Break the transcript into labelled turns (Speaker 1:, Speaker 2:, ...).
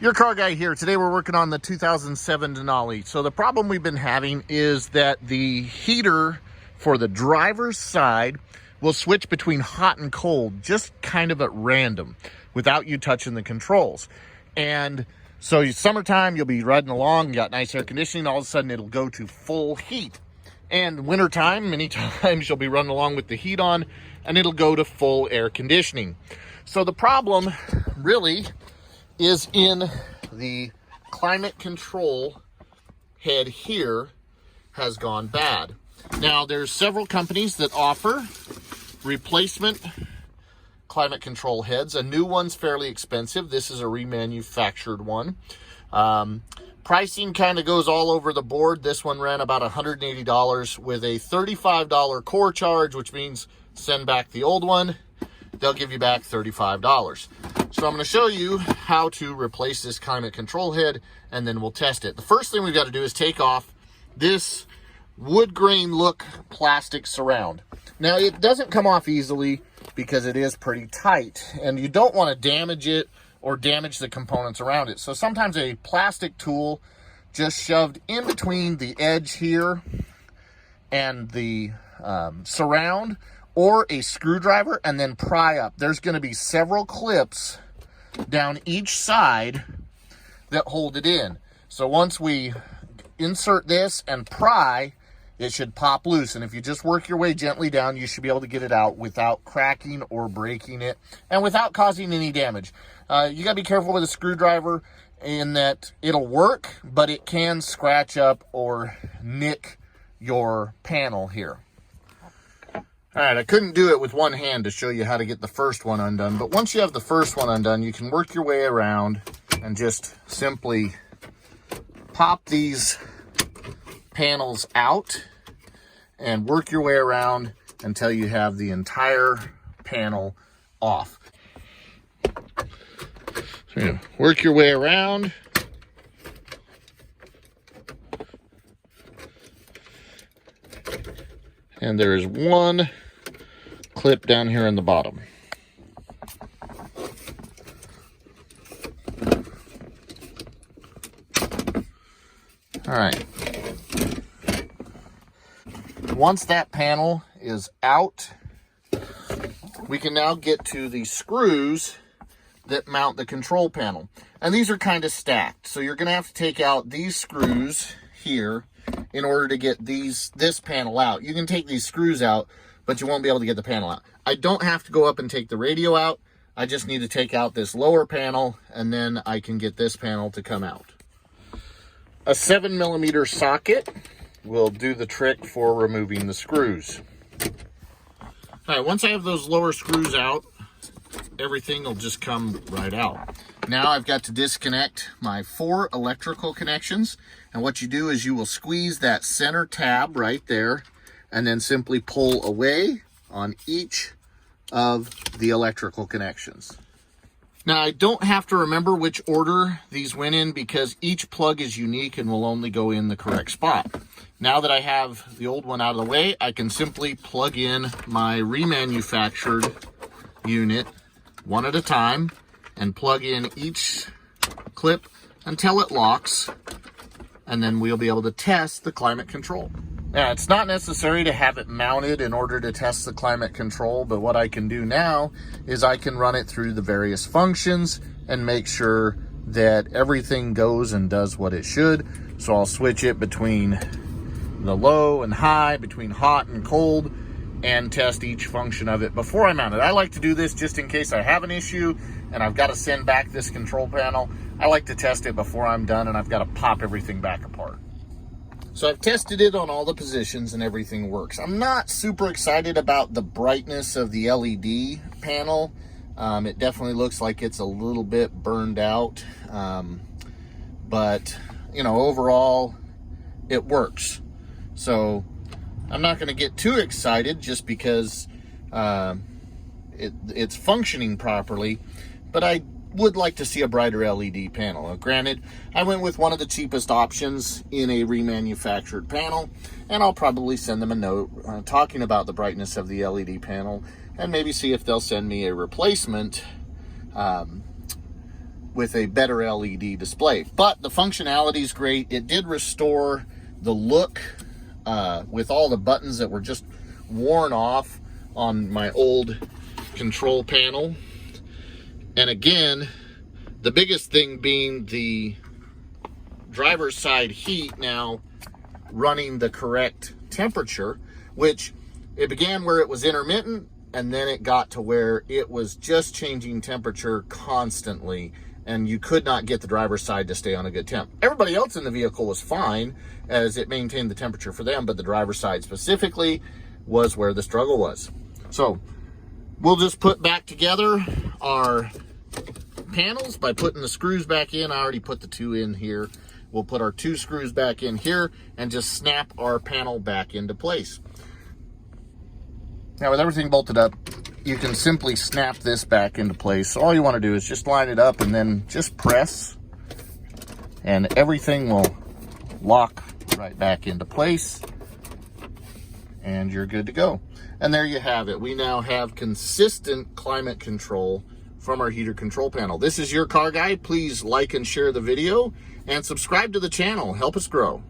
Speaker 1: Your car guy here. Today we're working on the 2007 Denali. So the problem we've been having is that the heater for the driver's side will switch between hot and cold just kind of at random without you touching the controls. And so summertime, you'll be riding along, you got nice air conditioning, all of a sudden it'll go to full heat. And wintertime, many times you'll be running along with the heat on and it'll go to full air conditioning. So the problem really is in the climate control head here has gone bad. Now there's several companies that offer replacement climate control heads. A new one's fairly expensive. This is a remanufactured one. Pricing kind of goes all over the board. This one ran about $180 with a $35 core charge, which means send back the old one. They'll give you back $35. So I'm going to show you how to replace this climate control head, and then we'll test it. The first thing we've got to do is take off this wood grain look plastic surround. Now it doesn't come off easily because it is pretty tight, and you don't want to damage it or damage the components around it. So sometimes a plastic tool just shoved in between the edge here and the surround, or a screwdriver, and then pry up. There's going to be several clips down each side that hold it in. So once we insert this and pry, it should pop loose. And if you just work your way gently down, you should be able to get it out without cracking or breaking it and without causing any damage. You got to be careful with a screwdriver in that it'll work, but it can scratch up or nick your panel here. All right, I couldn't do it with one hand to show you how to get the first one undone, but once you have the first one undone, you can work your way around and just simply pop these panels out and work your way around until you have the entire panel off. So work your way around. And there's one clip down here in the bottom. All right. Once that panel is out, we can now get to the screws that mount the control panel. And these are kind of stacked. So you're going to have to take out these screws here in order to get this panel out. You can take these screws out, but you won't be able to get the panel out. I don't have to go up and take the radio out. I just need to take out this lower panel, and then I can get this panel to come out. A 7mm socket will do the trick for removing the screws. All right, once I have those lower screws out, everything will just come right out. Now I've got to disconnect my 4 electrical connections, and what you do is you will squeeze that center tab right there and then simply pull away on each of the electrical connections. Now I don't have to remember which order these went in because each plug is unique and will only go in the correct spot. Now that I have the old one out of the way, I can simply plug in my remanufactured unit one at a time and plug in each clip until it locks, and then we'll be able to test the climate control. Now, it's not necessary to have it mounted in order to test the climate control, but what I can do now is I can run it through the various functions and make sure that everything goes and does what it should. So I'll switch it between the low and high, between hot and cold, and test each function of it before I mount it. I like to do this just in case I have an issue and I've got to send back this control panel. I like to test it before I'm done and I've got to pop everything back apart. So I've tested it on all the positions and everything works. I'm not super excited about the brightness of the LED panel. It definitely looks like it's a little bit burned out. But, you know, overall, it works. So I'm not going to get too excited just because it's functioning properly, but I would like to see a brighter LED panel. Now, granted, I went with one of the cheapest options in a remanufactured panel, and I'll probably send them a note talking about the brightness of the LED panel and maybe see if they'll send me a replacement with a better LED display. But the functionality is great. It did restore the look with all the buttons that were just worn off on my old control panel. And again, the biggest thing being the driver's side heat now running the correct temperature, which it began where it was intermittent, and then it got to where it was just changing temperature constantly, and you could not get the driver's side to stay on a good temp. Everybody else in the vehicle was fine as it maintained the temperature for them, but the driver's side specifically was where the struggle was. So we'll just put back together our panels by putting the screws back in. I already put the 2 in here. We'll put our 2 screws back in here and just snap our panel back into place. Now, with everything bolted up, you can simply snap this back into place. So all you want to do is just line it up and then just press, and everything will lock right back into place, and you're good to go. And there you have it. We now have consistent climate control from our heater control panel. This is your car guide. Please like and share the video and subscribe to the channel. Help us grow.